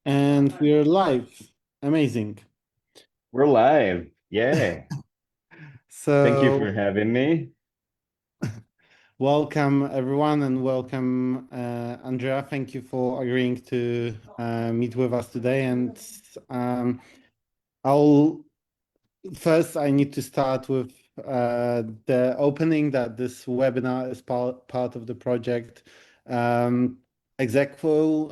And we're live. Amazing. We're live. Yeah. Thank you So, for having me. welcome everyone and welcome Andrea. Thank you for agreeing to meet with us today. And I'll first, I need to start with the opening that this webinar is part of the project. Ex Æquo,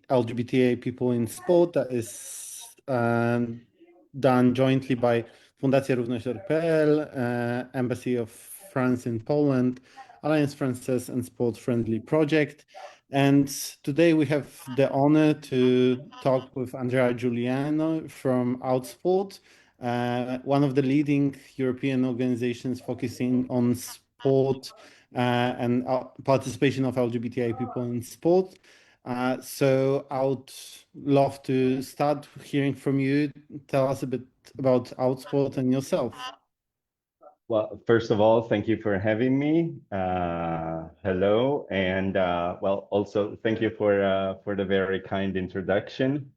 LGBTI people in sport, that is done jointly by Fundacja Równość.pl, Embassy of France in Poland, Alliance Française and Sport Friendly Project. And today we have the honor to talk with Andreą Giuliano from Outsport, one of the leading European organizations focusing on sport and participation of LGBTI people in sport. So I would love to start hearing from you. Tell us a bit about Outsport and yourself. Well, first of all, thank you for having me. Hello, and also thank you for the very kind introduction.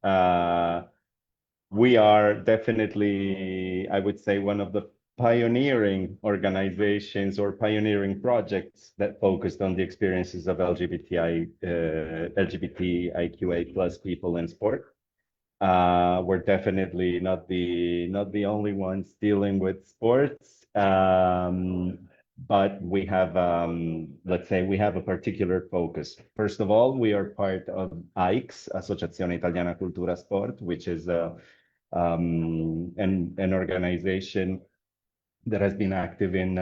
We are definitely, I would say, one of the pioneering organizations or pioneering projects that focused on the experiences of LGBTIQA plus people in sport. We're definitely not the only ones dealing with sports, but we have let's say we have a particular focus. First of all, we are part of AICS, Associazione Italiana Cultura Sport, which is an organization that has been active in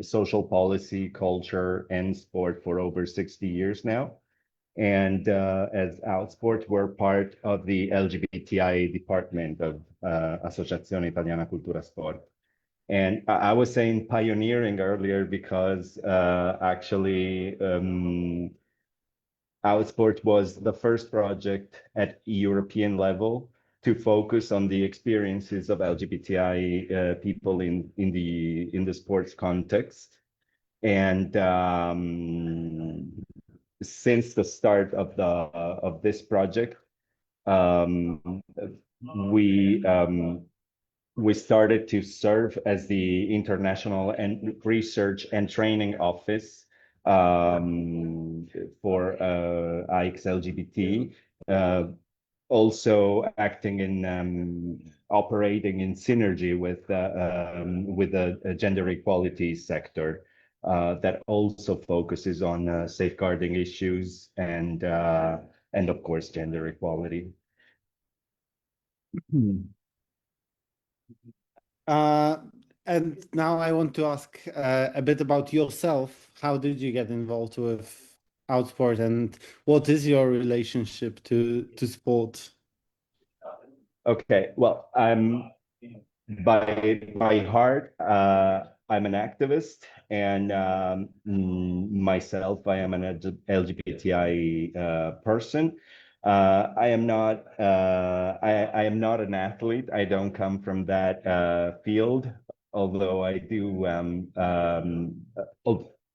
social policy, culture, and sport for over 60 years now. And as Outsport, we're part of the LGBTI department of Associazione Italiana Cultura Sport. And I was saying pioneering earlier because actually Outsport was the first project at European level to focus on the experiences of LGBTI people in the sports context. And since the start of this project, um, we we started to serve as the international and research and training office for IX LGBT, also acting in operating in synergy with the gender equality sector that also focuses on safeguarding issues and of course gender equality. Uh, and now I want to ask a bit about yourself. How did you get involved with Outsport, and what is your relationship to sport? Okay, well, I'm by heart, I'm an activist, and myself, I am an LGBTI person. I am not I am not an athlete. I don't come from that field, although I do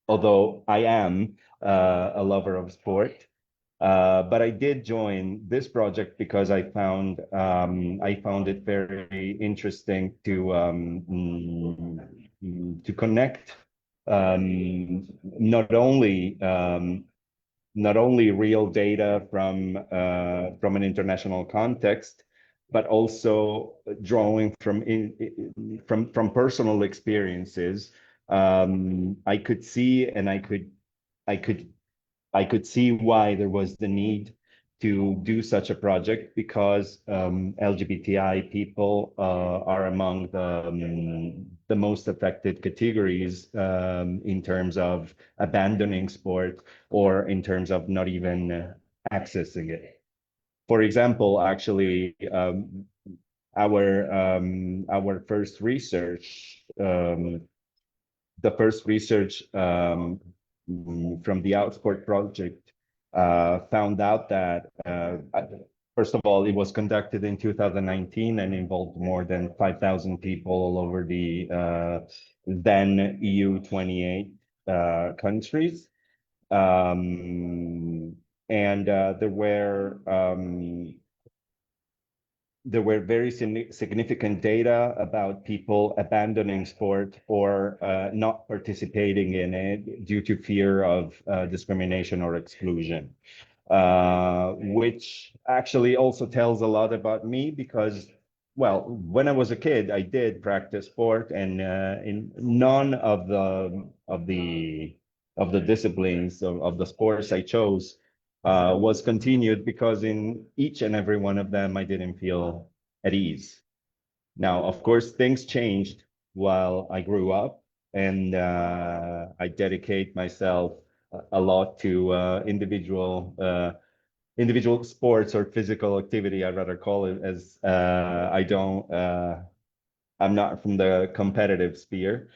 although I am a lover of sport. But I did join this project because I found it very interesting to connect not only real data from an international context, but also drawing from personal experiences. I could see and I could I could see why there was the need to do such a project because LGBTI people are among the most affected categories in terms of abandoning sport or in terms of not even accessing it. For example, actually, our first research, the first research from the Outsport project found out that, first of all, it was conducted in 2019 and involved more than 5,000 people all over the then EU 28 countries. and there were very significant data about people abandoning sport or not participating in it due to fear of discrimination or exclusion, which actually also tells a lot about me because, well, when I was a kid, I did practice sport, and in none of the disciplines of the sports I chose was continued, because in each and every one of them I didn't feel at ease. Now, of course, things changed while I grew up, and I dedicate myself a lot to individual sports or physical activity, I'd rather call it, as I'm not from the competitive sphere.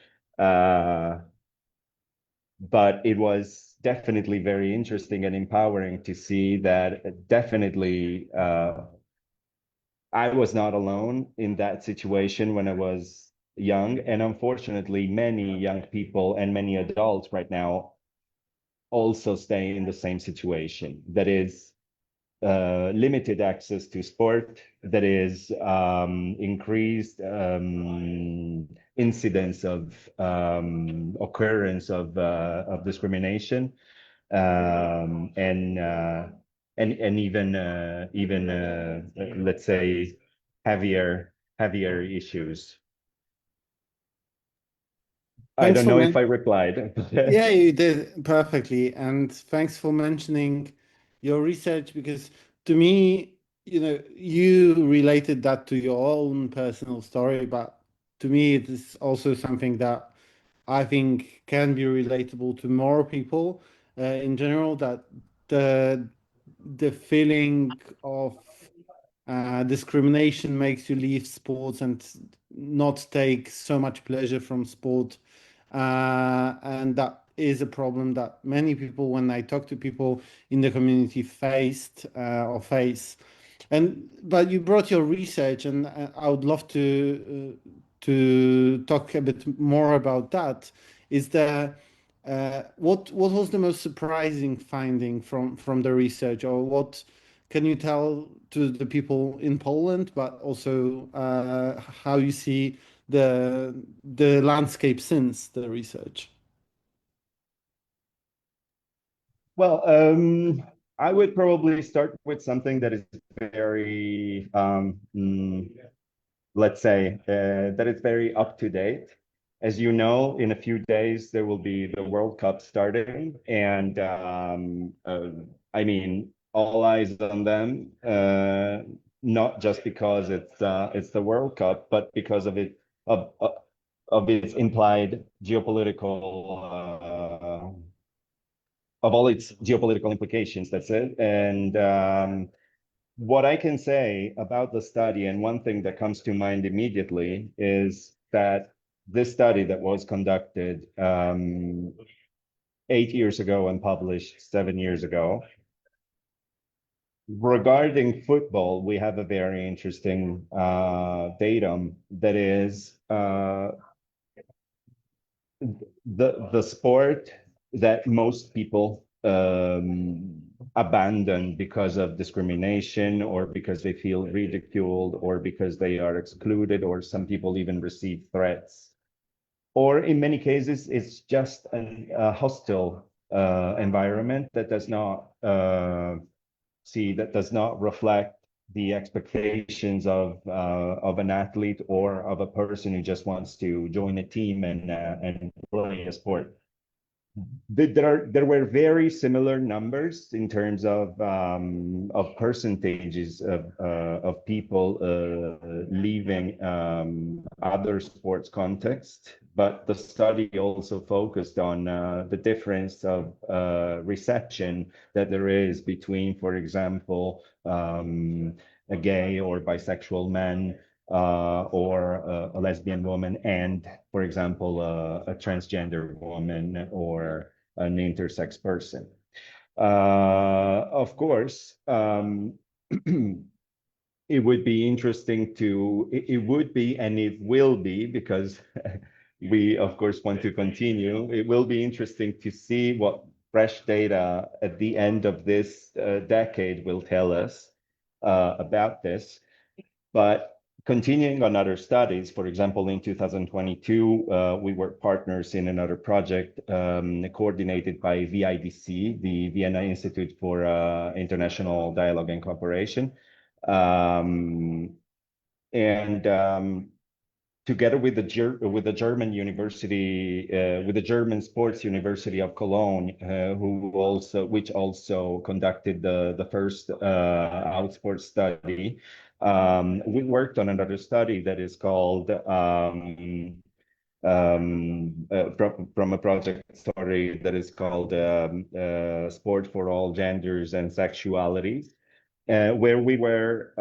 But it was definitely very interesting and empowering to see that definitely I was not alone in that situation when I was young. And unfortunately, many young people and many adults right now also stay in the same situation. That is limited access to sport, that is increased incidence of occurrence of discrimination, and even let's say heavier issues. I Thanks don't for know if I replied. Yeah, you did perfectly. And thanks for mentioning your research, because to me, you related that to your own personal story, but to me, it is also something that I think can be relatable to more people in general, that the the feeling of discrimination makes you leave sports and not take so much pleasure from sport. And that is a problem that many people, when I talk to people in the community, faced or face. But you brought your research, and I would love to talk a bit more about that. Is there what was the most surprising finding from the research, or what can you tell to the people in Poland, but also how you see the landscape since the research? Well, I would probably start with something that is very, let's say, that it's very up to date. As you know, in a few days, there will be the World Cup starting. And I mean, all eyes on them, not just because it's the World Cup, but because of its implied of all its geopolitical implications. That's it. And what I can say about the study, and one thing that comes to mind immediately, is that this study that was conducted 8 years ago and published 7 years ago, regarding football, we have a very interesting datum that is the sport that most people abandon because of discrimination, or because they feel ridiculed, or because they are excluded, or some people even receive threats. Or in many cases, it's just a hostile environment that does not reflect the expectations of an athlete or of a person who just wants to join a team and play a sport. There were very similar numbers in terms of percentages of people leaving other sports contexts, but the study also focused on the difference of reception that there is between, for example, a gay or bisexual man, or a lesbian woman, and, for example, a transgender woman or an intersex person. Of course, it would be interesting it would be, and it will be, because we, of course, want to continue. It will be interesting to see what fresh data at the end of this decade will tell us about this. But continuing on other studies, for example, in 2022, we were partners in another project coordinated by VIDC, the Vienna Institute for International Dialogue and Cooperation. Together with the German university, with the German Sports University of Cologne, which also conducted the first outsport study. We worked on another study that is called from a project story that is called Sport for All Genders and Sexualities, where we were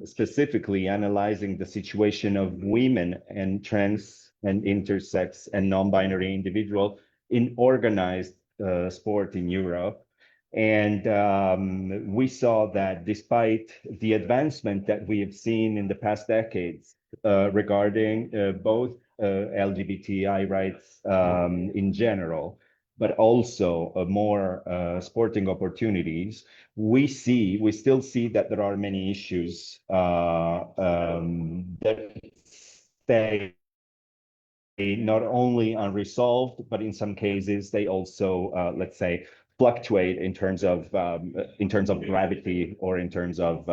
specifically analyzing the situation of women and trans and intersex and non-binary individual in organized sport in Europe. And we saw that despite the advancement that we have seen in the past decades regarding both LGBTI rights in general, but also more sporting opportunities, we still see that there are many issues that stay not only unresolved, but in some cases they also, let's say, fluctuate in terms of gravity or in terms of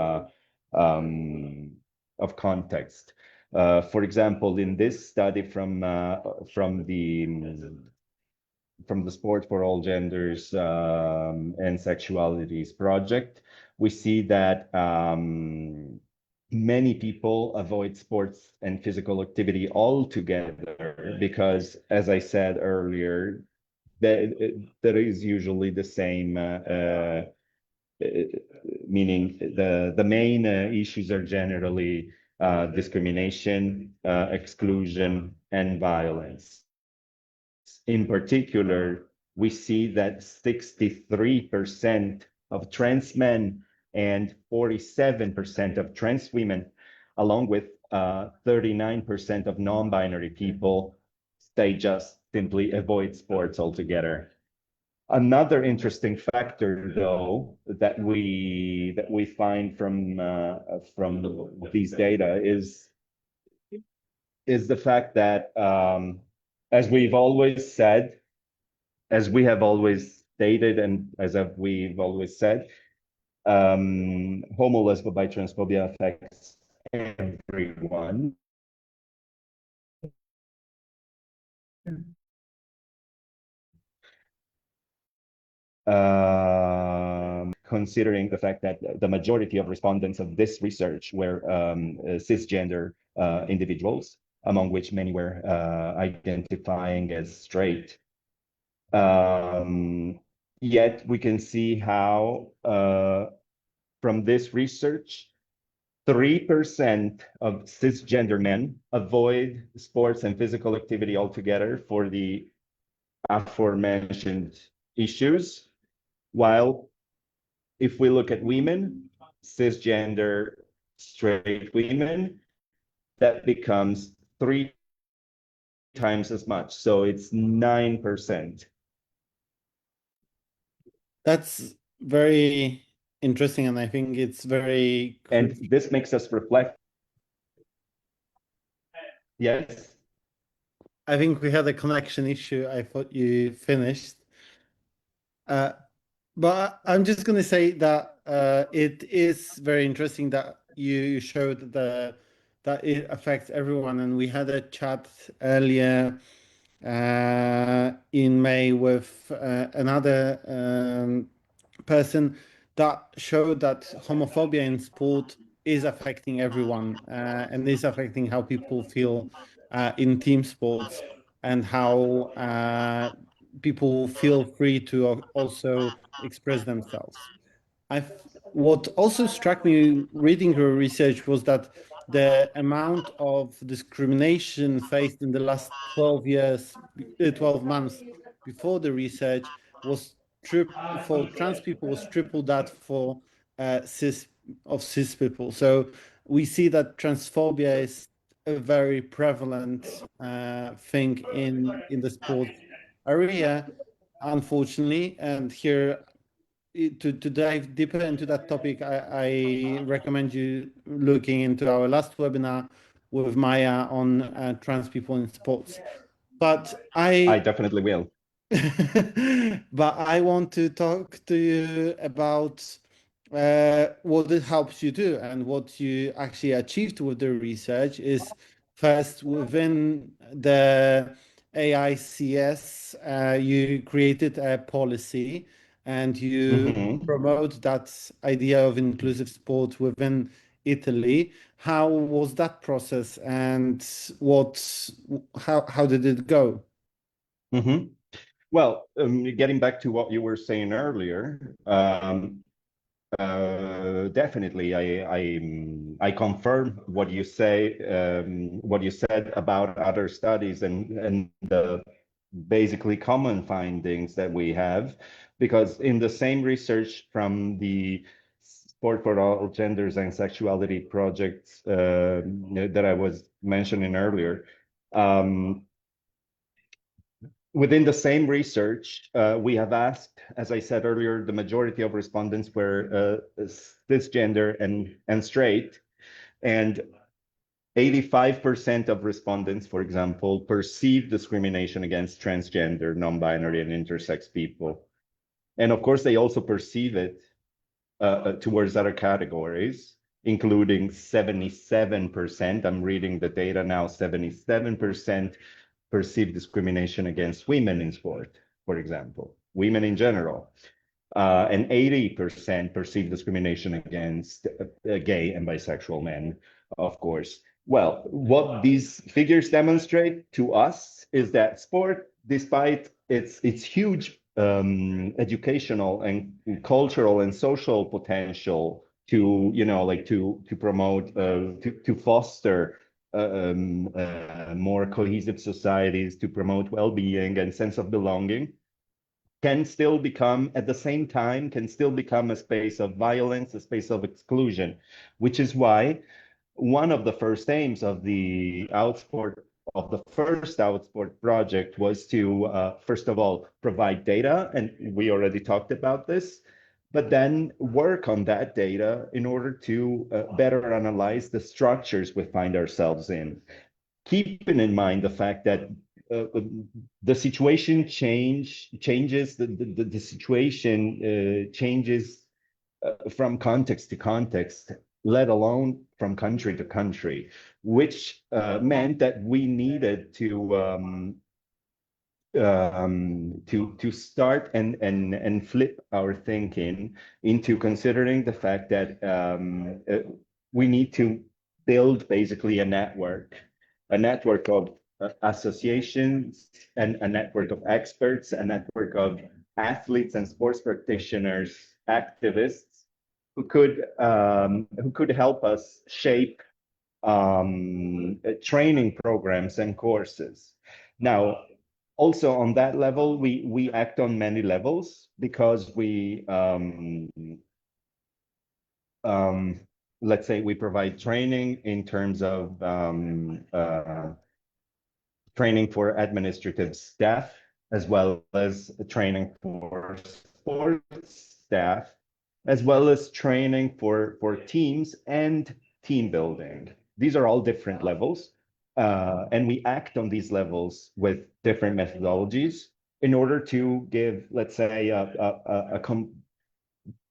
context. For example, in this study from the Sport for All Genders and Sexualities project, we see that many people avoid sports and physical activity altogether because, as I said earlier, there is usually the same, meaning the main issues are generally discrimination, exclusion, and violence. In particular, we see that 63% of trans men and 47% of trans women, along with 39% of non-binary people, they just simply avoid sports altogether. Another interesting factor, though, that we find from these data is the fact that, as we've always said, as we have always stated, and as we've always said, homo, lesbo, bi, transphobia affects everyone. Considering the fact that the majority of respondents of this research were cisgender individuals, among which many were identifying as straight. Yet we can see how from this research, 3% of cisgender men avoid sports and physical activity altogether for the aforementioned issues, while if we look at women, cisgender straight women, that becomes 3 times as much. So it's 9%. That's very interesting, and I think it's very... And this makes us reflect. Yes? I think we had a connection issue. I thought you finished. But I'm just going to say that it is very interesting that you showed that it affects everyone. And we had a chat earlier in May with another person that showed that homophobia in sport is affecting everyone and is affecting how people feel in team sports and how people feel free to also express themselves. What also struck me reading her research was that the amount of discrimination faced in the last 12 months before the research was for trans people was triple that for cis people. So we see that transphobia is a very prevalent thing in the sports area, unfortunately. And here, to dive deeper into that topic, I recommend you looking into our last webinar with Maya on trans people in sports. But I definitely will. but I want to talk to you about what it helps you do, and what you actually achieved with the research is first within the AICS, you created a policy and you promote that idea of inclusive sport within Italy. How was that process, and how did it go? Well, getting back to what you were saying earlier, definitely, I confirm what you say, what you said about other studies and the basically common findings that we have, because in the same research from the Sport for All Genders and Sexuality projects that I was mentioning earlier. Within the same research, we have asked, as I said earlier, the majority of respondents were cisgender and straight, and 85% of respondents, for example, perceive discrimination against transgender, non-binary, and intersex people. And of course, they also perceive it towards other categories, including 77%. I'm reading the data now, 77% perceive discrimination against women in sport, for example, women in general. And 80% perceive discrimination against gay and bisexual men, of course. Well, what these figures demonstrate to us is that sport, despite its huge educational and cultural and social potential to, to promote, to foster more cohesive societies, to promote well-being and sense of belonging, can still become, at the same time, can still become a space of violence, a space of exclusion, which is why one of the first aims of the first Outsport project was to, first of all, provide data, and we already talked about this, but then work on that data in order to better analyze the structures we find ourselves in. Keeping in mind the fact that the situation changes, the situation changes from context to context, let alone from country to country, which meant that we needed to start and flip our thinking into considering the fact that we need to build basically a network of associations and a network of experts, a network of athletes and sports practitioners, activists who could help us shape training programs and courses. Now, also on that level, we act on many levels, because we let's say we provide training in terms of training for administrative staff, as well as training for sports staff, as well as training for teams and team building. These are all different levels, and we act on these levels with different methodologies in order to give, let's say,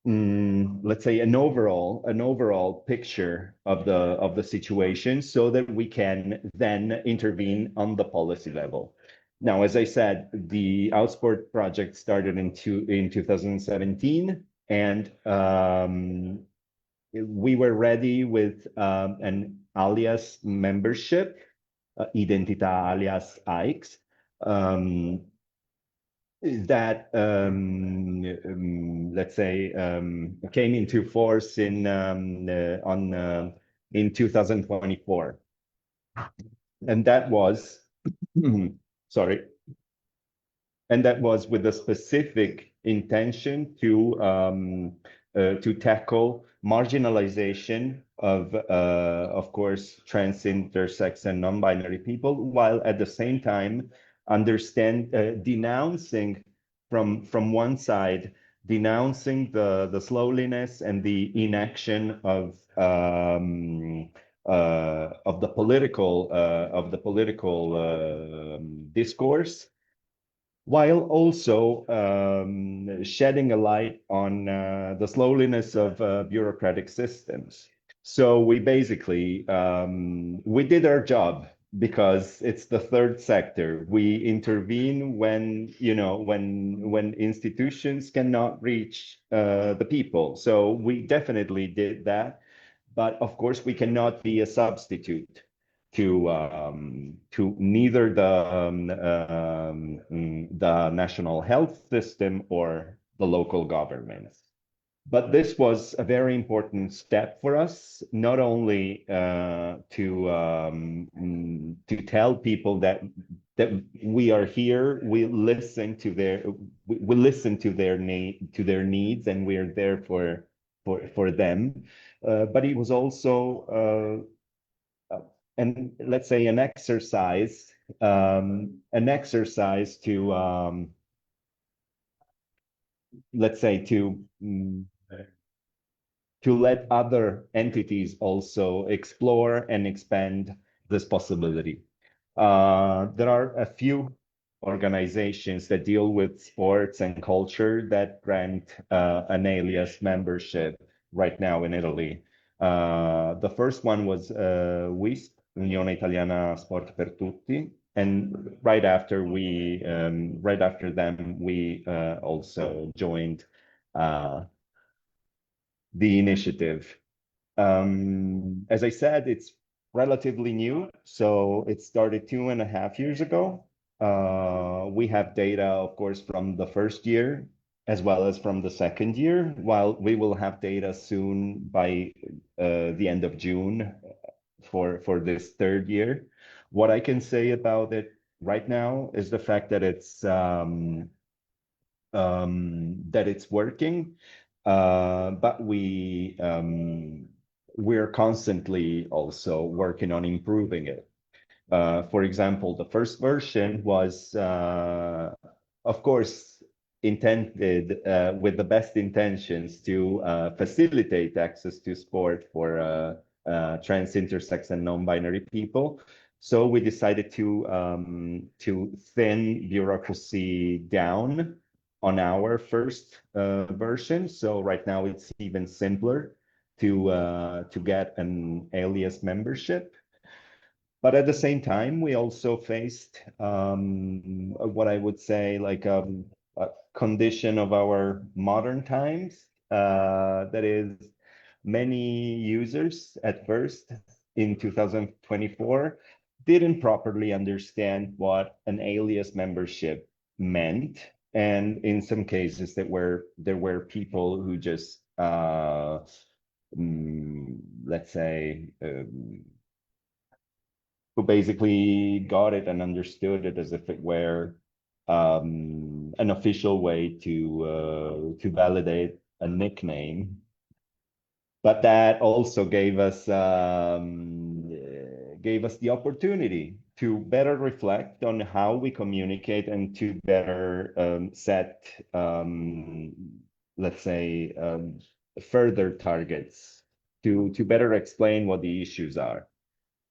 let's say an overall picture of the situation, so that we can then intervene on the policy level. Now, as I said, the Outsport project started in 2017, and we were ready with an alias membership, Identità Alias AX, that let's say came into force in 2024, and that was sorry, and that was with a specific intention to tackle marginalization of course, trans, intersex, and non-binary people, while at the same time denouncing from one side, denouncing the slowness and the inaction of the political discourse, while also shedding a light on the slowness of bureaucratic systems. So we basically we did our job, because it's the third sector. We intervene when, you know, when institutions cannot reach the people. So we definitely did that, but of course we cannot be a substitute to neither the national health system or the local governments. But this was a very important step for us, not only to tell people that we are here, we listen to their needs, and we are there for them. But it was also and let's say an exercise to let's say to let other entities also explore and expand this possibility. There are a few organizations that deal with sports and culture that grant an alias membership right now in Italy. The first one was WISP, Unione Italiana Sport per Tutti, and right after them, we also joined the initiative. As I said, it's relatively new, so it started 2.5 years ago. We have data, of course, from the first year as well as from the second year, while we will have data soon by the end of June for this third year. What I can say about it right now is the fact that it's working. But we're constantly also working on improving it. For example, the first version was, of course, intended with the best intentions to facilitate access to sport for trans, intersex, and non-binary people. So we decided to thin bureaucracy down on our first version. So right now it's even simpler to get an alias membership. But at the same time, we also faced what I would say like a condition of our modern times. That is, many users at first in 2024 didn't properly understand what an alias membership meant. And in some cases there were people who just let's say who basically got it and understood it as if it were an official way to validate a nickname. But that also gave us the opportunity to better reflect on how we communicate and to better set, let's say, further targets to better explain what the issues are.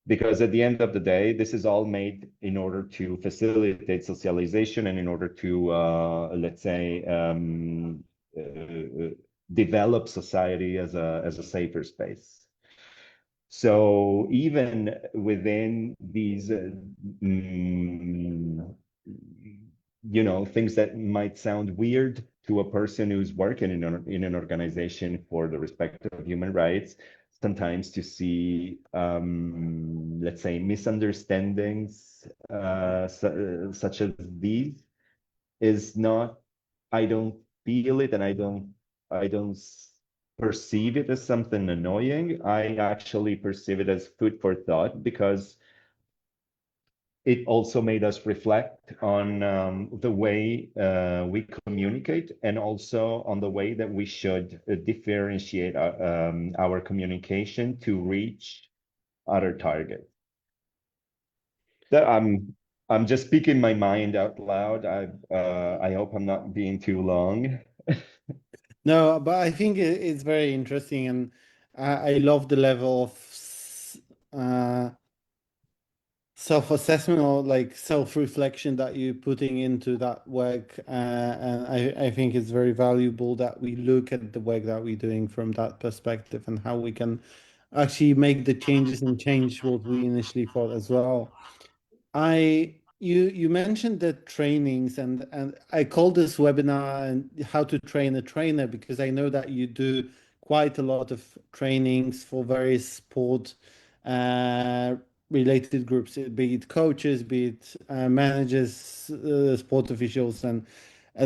Because at the end of the day, this is all made in order to facilitate socialization and in order to, let's say, develop society as a safer space. So even within these, you know, things that might sound weird to a person who's working in an organization for the respect of human rights, sometimes to see, let's say, misunderstandings such as these is not, I don't feel it, and I don't perceive it as something annoying. I actually perceive it as food for thought, because it also made us reflect on the way we communicate, and also on the way that we should differentiate our communication to reach other targets. That I'm just speaking my mind out loud. I hope I'm not being too long. No, but I think it's very interesting, and I love the level of uh, self-assessment or like self-reflection that you're putting into that work. And I think it's very valuable that we look at the work that we're doing from that perspective and how we can actually make the changes and change what we initially thought as well. You mentioned the trainings, and I call this webinar and how to train a trainer because I know that you do quite a lot of trainings for various sport uh, related groups, be it coaches, be it managers, sport officials, and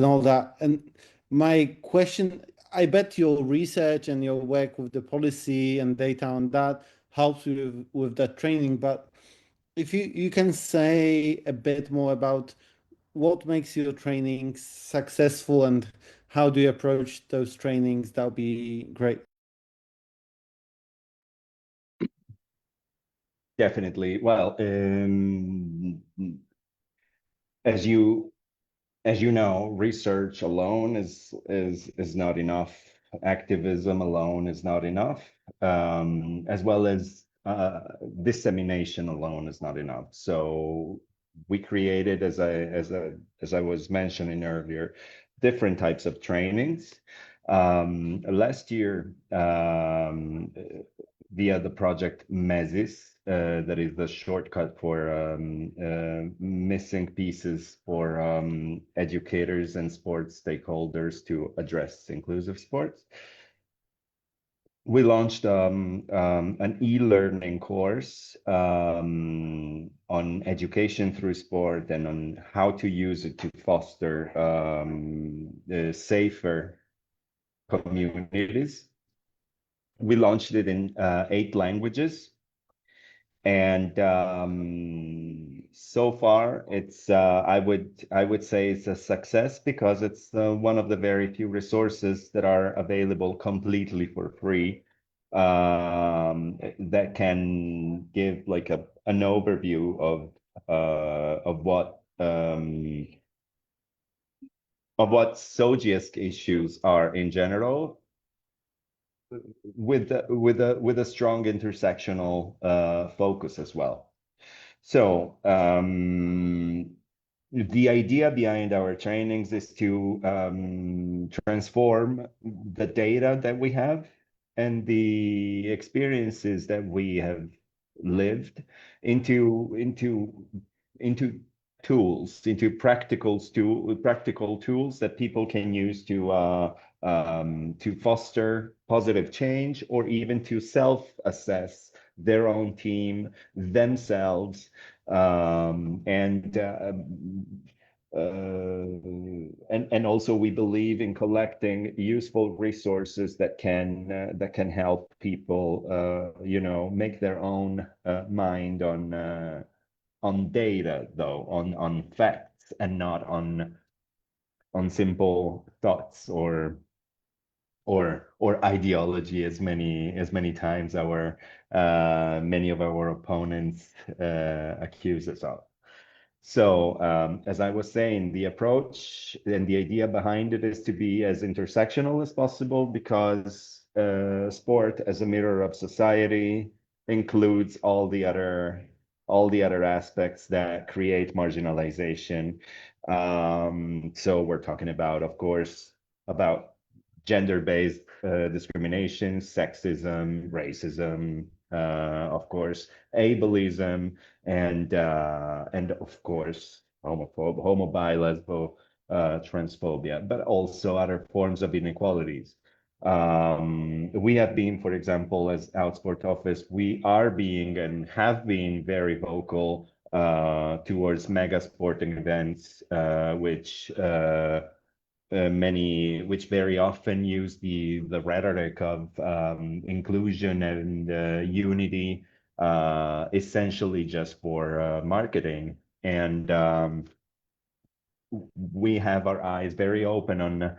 all that. And my question, I bet your research and your work with the policy and data on that helps you with that training, but if you can say a bit more about what makes your training successful and how do you approach those trainings, that would be great. Definitely. Well, as you know, research alone is not enough. Activism alone is not enough, as well as dissemination alone is not enough. So we created, as I was mentioning earlier, different types of trainings. Last year, via the project MESIS, that is the shortcut for missing pieces for educators and sports stakeholders to address inclusive sports. We launched an e-learning course on education through sport and on how to use it to foster safer communities. We launched it in 8 languages. And so far, it's I would say it's a success because it's one of the very few resources that are available completely for free, that can give like an overview of what SOGIESC issues are in general, with a strong intersectional focus as well. So the idea behind our trainings is to transform the data that we have and the experiences that we have lived into tools, into practical tools that people can use to foster positive change or even to self-assess their own team, themselves, and also we believe in collecting useful resources that can help people, make their own mind on data, though, on facts and not on simple thoughts or ideology, as many times many of our opponents accuse us of. So as I was saying, the approach and the idea behind it is to be as intersectional as possible, because sport as a mirror of society includes all the other aspects that create marginalization. So we're talking about, of course, about gender-based discrimination, sexism, racism, of course, ableism, and of course, homophobia, lesbo, transphobia, but also other forms of inequalities. We have been, for example, as Outsport Office, we are being and have been very vocal towards mega sporting events, which very often use the rhetoric of inclusion and unity, essentially just for marketing. And we have our eyes very open on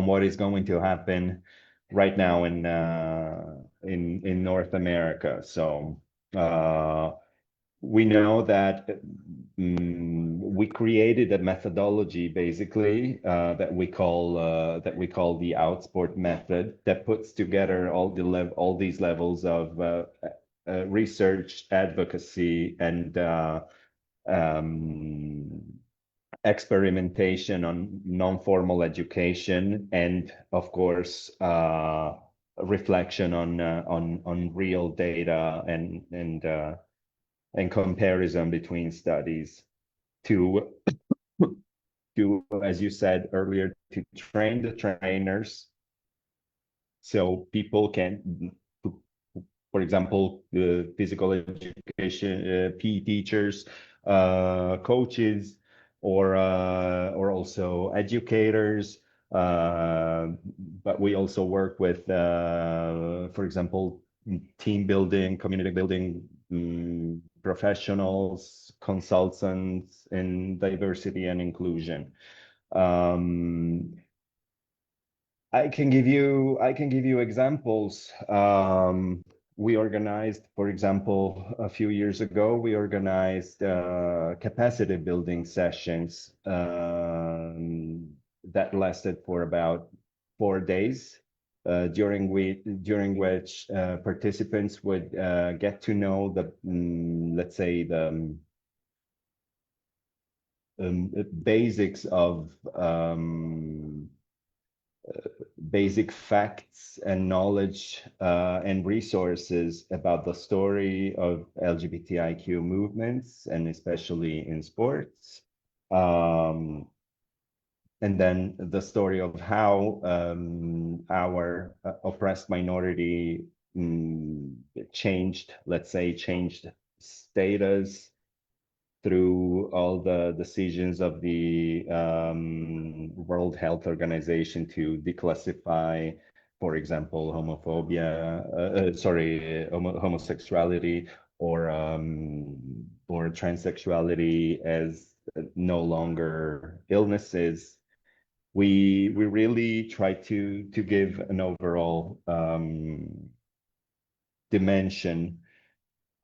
what is going to happen right now in North America. So we know that we created a methodology basically that we call the Outsport method, that puts together all these levels of research, advocacy, and experimentation on non-formal education, and of course reflection on real data and comparison between studies to as you said earlier, to train the trainers so people can, for example, the physical education PE teachers, coaches, or also educators, but we also work with for example, team building, community building, professionals, consultants in diversity and inclusion. I can give you examples. We organized, for example, a few years ago, we organized capacity building sessions that lasted for about 4 days, during which participants would get to know the, let's say, the basics of basic facts and knowledge and resources about the story of LGBTIQ movements, and especially in sports. And then the story of how our oppressed minority changed status through all the decisions of the World Health Organization to declassify, for example, homosexuality or transsexuality as no longer illnesses. We really try to give an overall dimension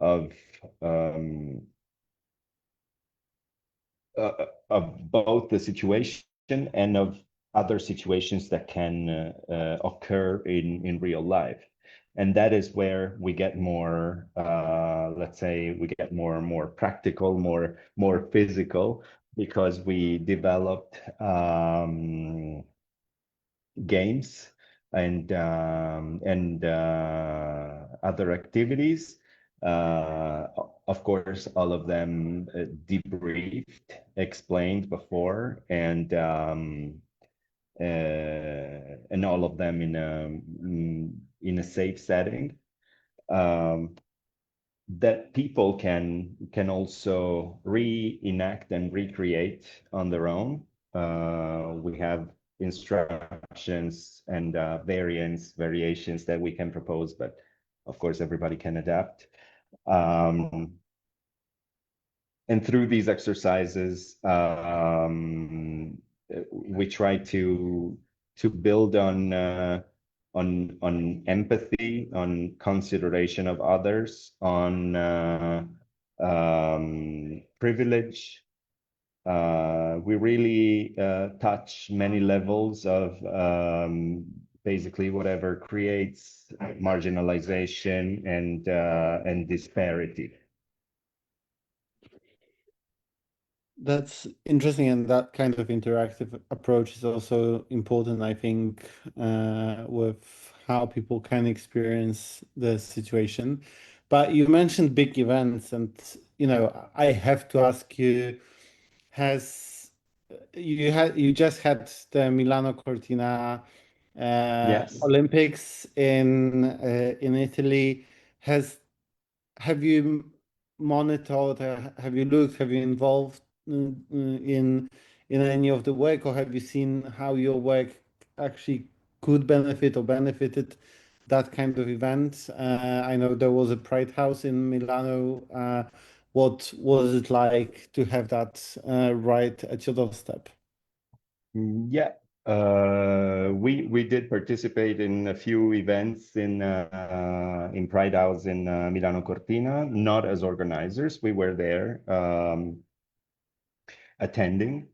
of both the situation and of other situations that can occur in real life. And that is where we get more, let's say, we get more and more practical, more physical, because we developed games and other activities. Of course, all of them debriefed, explained before, and all of them in a safe setting, that people can also reenact and recreate on their own. We have instructions and variations that we can propose, but of course everybody can adapt. And through these exercises, we try to build on empathy, on consideration of others, on privilege. We really touch many levels of basically whatever creates marginalization and disparity. That's interesting, and that kind of interactive approach is also important, I think, with how people can experience the situation. But you mentioned big events, and I have to ask you, you just had the Milano Cortina Yes. Olympics in Italy. Have you monitored, have you looked, have you involved in any of the work, or have you seen how your work actually could benefit or benefited that kind of event? I know there was a Pride House in Milano. What was it like to have that right at your doorstep? Yeah, we did participate in a few events in Pride House in Milano Cortina, not as organizers. We were there, attending.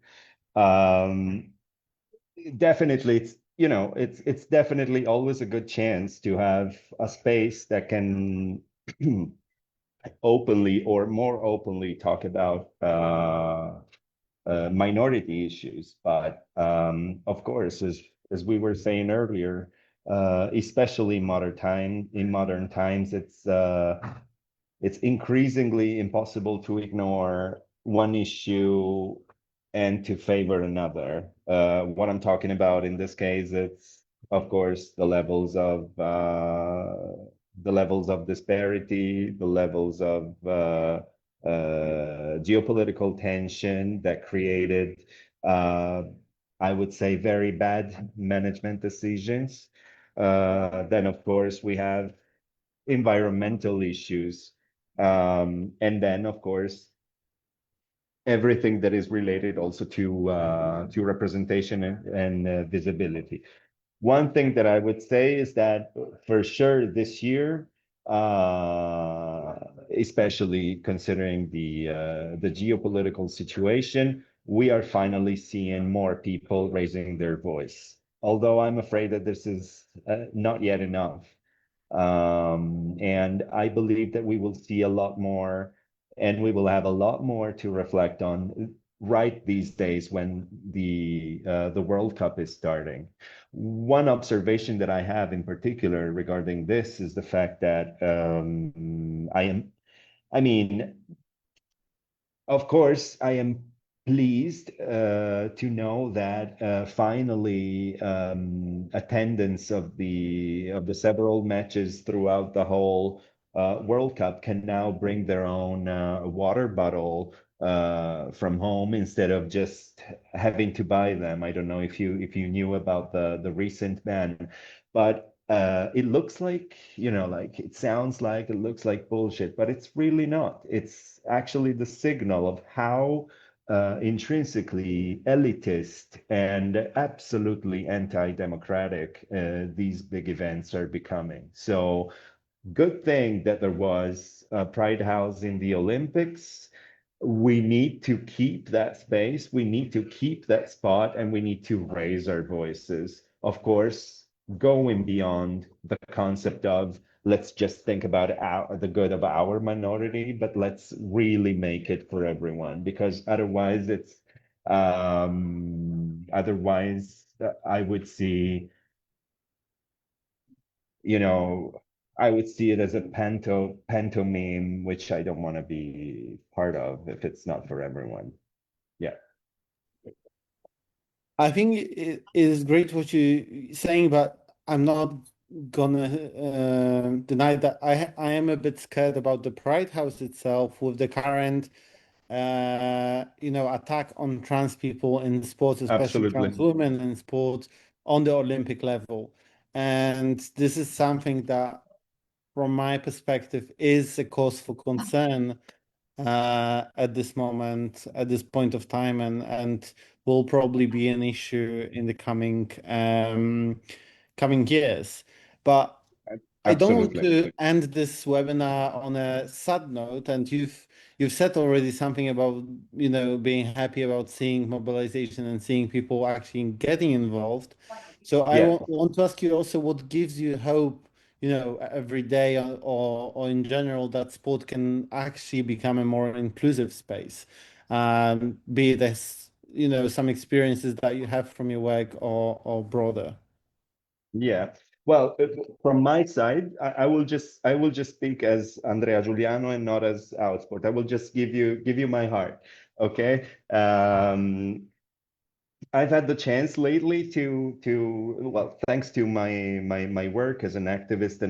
Definitely, it's definitely always a good chance to have a space that can openly or more openly talk about minority issues. But of course, as we were saying earlier, especially in modern times, it's increasingly impossible to ignore one issue and to favor another. What I'm talking about in this case, it's of course the levels of disparity, the levels of geopolitical tension that created, I would say, very bad management decisions. Then, of course, we have environmental issues. And then, of course, everything that is related also to representation and visibility. One thing that I would say is that for sure this year, especially considering the geopolitical situation, we are finally seeing more people raising their voice. Although I'm afraid that this is not yet enough. And I believe that we will see a lot more, and we will have a lot more to reflect on right these days when the World Cup is starting. One observation that I have in particular regarding this is the fact that I mean, of course, I am pleased to know that finally attendance of the several matches throughout the whole World Cup can now bring their own water bottle from home instead of just having to buy them. I don't know if you knew about the recent ban, but it looks like, like it looks like bullshit, but it's really not. It's actually the signal of how intrinsically elitist and absolutely anti-democratic these big events are becoming. So good thing that there was a Pride House in the Olympics. We need to keep that space, we need to keep that spot, and we need to raise our voices. Of course, going beyond the concept of let's just think about the good of our minority, but let's really make it for everyone, because otherwise I would see, you know, I would see it as a pantomime, which I don't want to be part of if it's not for everyone. Yeah, I think it is great what you're saying, but I'm not gonna deny that I am a bit scared about the Pride House itself with the current attack on trans people in sports, especially trans absolutely. women in sports on the Olympic level. And this is something that, from my perspective, is a cause for concern at this moment, at this point of time, and will probably be an issue in the coming years. But I don't want Absolutely. to end this webinar on a sad note, and you've said already something about, being happy about seeing mobilization and seeing people actually getting involved. So I Yeah. want to ask you also what gives you hope, every day or in general that sport can actually become a more inclusive space. Be this, some experiences that you have from your work or broader. Yeah. Well, from my side, I will just speak as Andrea Giuliano and not as Outsport. I will just give you my heart. Okay. I've had the chance lately well, thanks to my work as an activist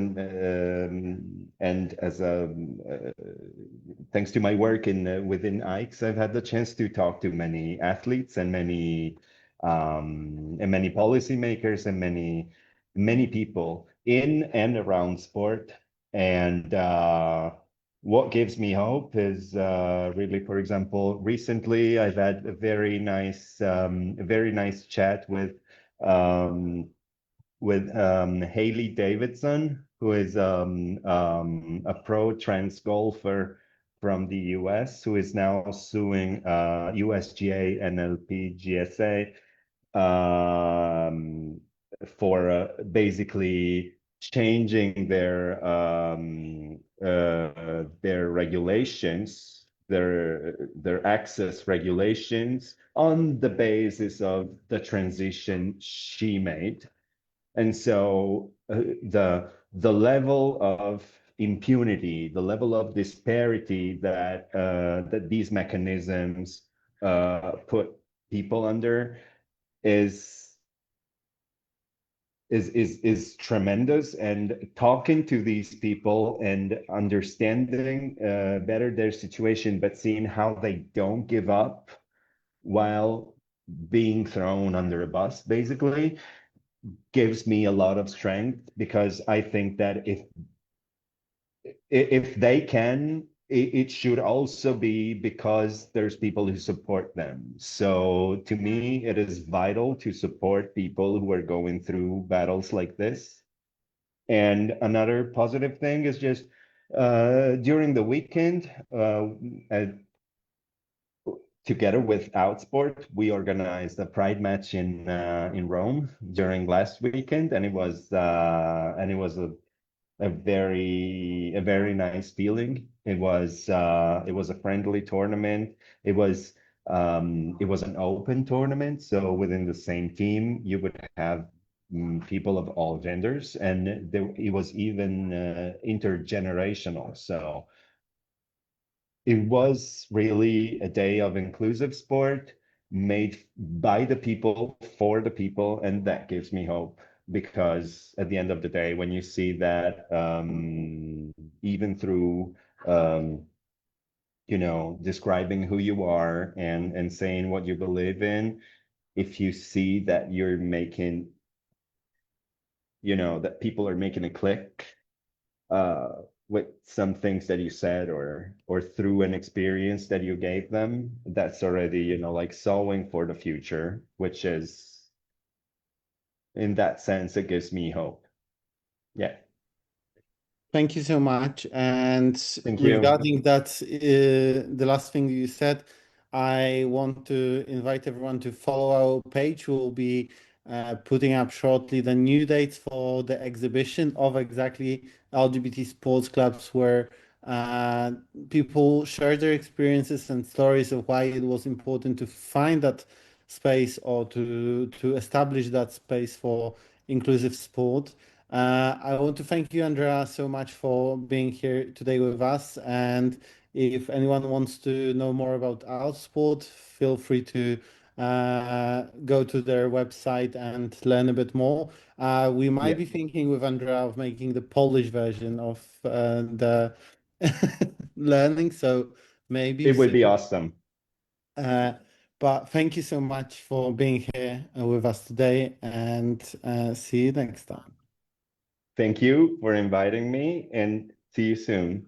and as a thanks to my work in within Ikes, I've had the chance to talk to many athletes and many policymakers and many people in and around sport. And what gives me hope is really, for example, recently I've had a very nice chat with Haley Davidson, who is a pro trans golfer from the US who is now suing USGA and LPGSA for basically changing their regulations, their access regulations on the basis of the transition she made. And so the level of impunity, the level of disparity that that these mechanisms put people under is tremendous. And talking to these people and understanding better their situation, but seeing how they don't give up while being thrown under a bus, basically, gives me a lot of strength, because I think that if they can, it should also be because there's people who support them. So to me, it is vital to support people who are going through battles like this. And another positive thing is just during the weekend, together with Outsport, we organized a Pride match in Rome during last weekend, and it was a very nice feeling. It was a friendly tournament. It was an open tournament, so within the same team you would have people of all genders, and it was even intergenerational. So it was really a day of inclusive sport made by the people for the people, and that gives me hope, because at the end of the day, when you see that even through describing who you are and saying what you believe in, if you see that you're making, that people are making a click with some things that you said, or through an experience that you gave them, that's already, like sowing for the future, which is, in that sense, it gives me hope. Yeah. Thank you so much. And Thank you. regarding that, the last thing you said, I want to invite everyone to follow our page. We'll be putting up shortly the new dates for the exhibition of exactly LGBT sports clubs, where people share their experiences and stories of why it was important to find that space, or to establish that space for inclusive sport. I want to thank you, Andrea, so much for being here today with us. And if anyone wants to know more about our sport, feel free to go to their website and learn a bit more. We might be thinking with Andrea of making the Polish version of the learning, so maybe It would be soon. awesome. But thank you so much for being here with us today, and see you next time. Thank you for inviting me, and see you soon.